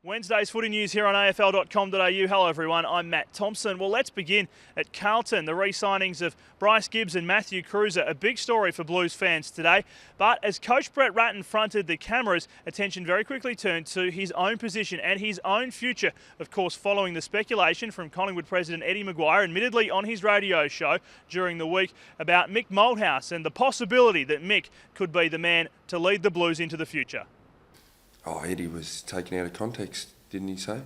Wednesday's footy news here on AFL.com.au. Hello everyone, I'm Matt Thompson. Well, let's begin at Carlton. The re-signings of Bryce Gibbs and Matthew Cruiser, a big story for Blues fans today. But as coach Brett Ratten fronted the cameras, attention very quickly turned to his own position and his own future. Of course, following the speculation from Collingwood president Eddie Maguire, admittedly on his radio show during the week, about Mick Malthouse and the possibility that Mick could be the man to lead the Blues into the future. Oh, Eddie was taken out of context, didn't he say?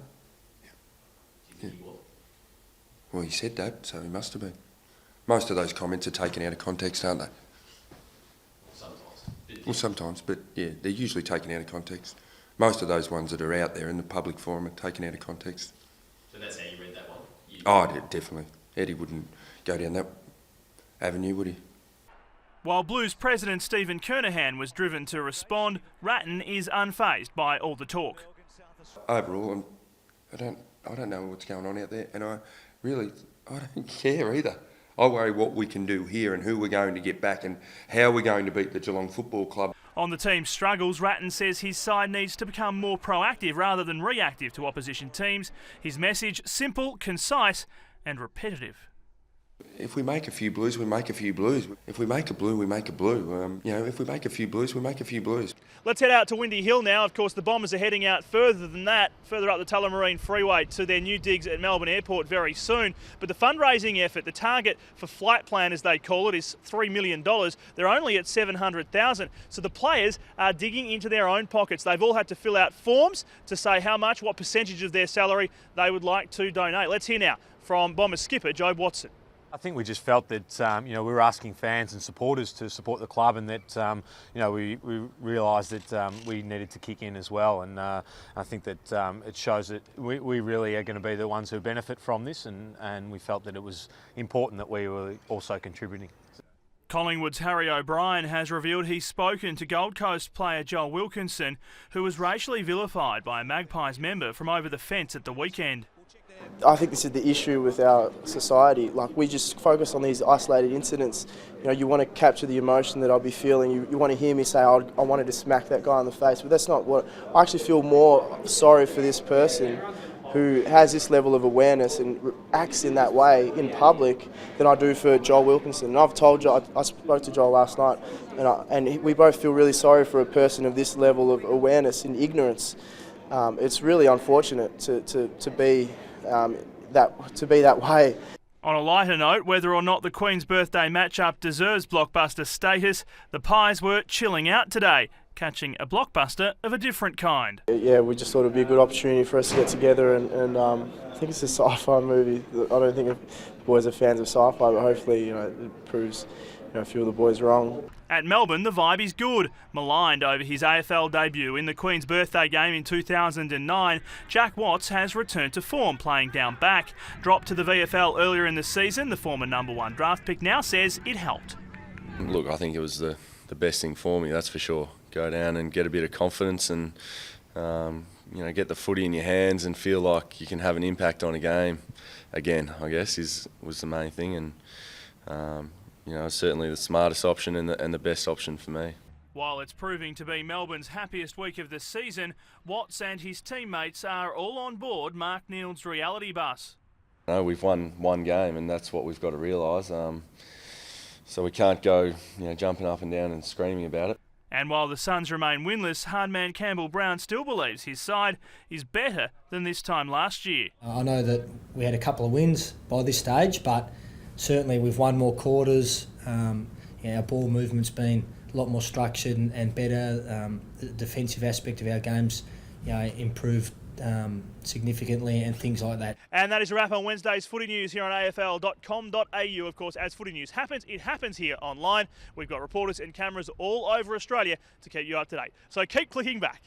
Yeah. Well, he said that, so he must have been. Most of those comments are taken out of context, aren't they? Sometimes. Well, sometimes, but yeah, they're usually taken out of context. Most of those ones that are out there in the public forum are taken out of context. So that's how you read that one? Oh, definitely. Eddie wouldn't go down that avenue, would he? While Blues president Stephen Kernahan was driven to respond, Ratten is unfazed by all the talk. Overall, I don't know what's going on out there, and I don't care either. I worry what we can do here and who we're going to get back and how we're going to beat the Geelong Football Club. On the team's struggles, Ratten says his side needs to become more proactive rather than reactive to opposition teams. His message, simple, concise and repetitive. If we make a few blues, we make a few blues. If we make a blue, we make a blue. If we make a few blues, we make a few blues. Let's head out to Windy Hill now. Of course, the Bombers are heading out further than that, further up the Tullamarine Freeway to their new digs at Melbourne Airport very soon. But the fundraising effort, the target for Flight Plan, as they call it, is $3 million. They're only at $700,000. So the players are digging into their own pockets. They've all had to fill out forms to say how much, what percentage of their salary they would like to donate. Let's hear now from Bombers skipper Jobe Watson. I think we just felt that we were asking fans and supporters to support the club, and that we realised that we needed to kick in as well. And I think that it shows that we really are going to be the ones who benefit from this, and we felt that it was important that we were also contributing. Collingwood's Harry O'Brien has revealed he's spoken to Gold Coast player Joel Wilkinson, who was racially vilified by a Magpies member from over the fence at the weekend. I think this is the issue with our society. Like, we just focus on these isolated incidents. You want to capture the emotion that I'll be feeling. You want to hear me say, I wanted to smack that guy in the face, but that's not what. I actually feel more sorry for this person who has this level of awareness and acts in that way in public than I do for Joel Wilkinson. And I've told Joel, I spoke to Joel last night, and we both feel really sorry for a person of this level of awareness and ignorance. It's really unfortunate to be that way. On a lighter note, whether or not the Queen's birthday matchup deserves blockbuster status, the Pies were chilling out today, catching a blockbuster of a different kind. Yeah, we just thought it would be a good opportunity for us to get together, and I think it's a sci-fi movie. I don't think the boys are fans of sci-fi, but hopefully it proves a few of the boys wrong. At Melbourne, the vibe is good. Maligned over his AFL debut in the Queen's birthday game in 2009, Jack Watts has returned to form, playing down back. Dropped to the VFL earlier in the season, the former #1 draft pick now says it helped. Look, I think it was the best thing for me, that's for sure. Go down and get a bit of confidence and get the footy in your hands and feel like you can have an impact on a game again, I guess, was the main thing. And certainly the smartest option and the best option for me. While it's proving to be Melbourne's happiest week of the season, Watts and his teammates are all on board Mark Neild's reality bus. We've won one game, and that's what we've got to realise. So we can't go jumping up and down and screaming about it. And while the Suns remain winless, hardman Campbell Brown still believes his side is better than this time last year. I know that we had a couple of wins by this stage, but certainly we've won more quarters. Our ball movement's been a lot more structured and better. The defensive aspect of our games improved significantly, and things like that. And that is a wrap on Wednesday's footy news here on AFL.com.au. Of course, as footy news happens, it happens here online. We've got reporters and cameras all over Australia to keep you up to date. So keep clicking back.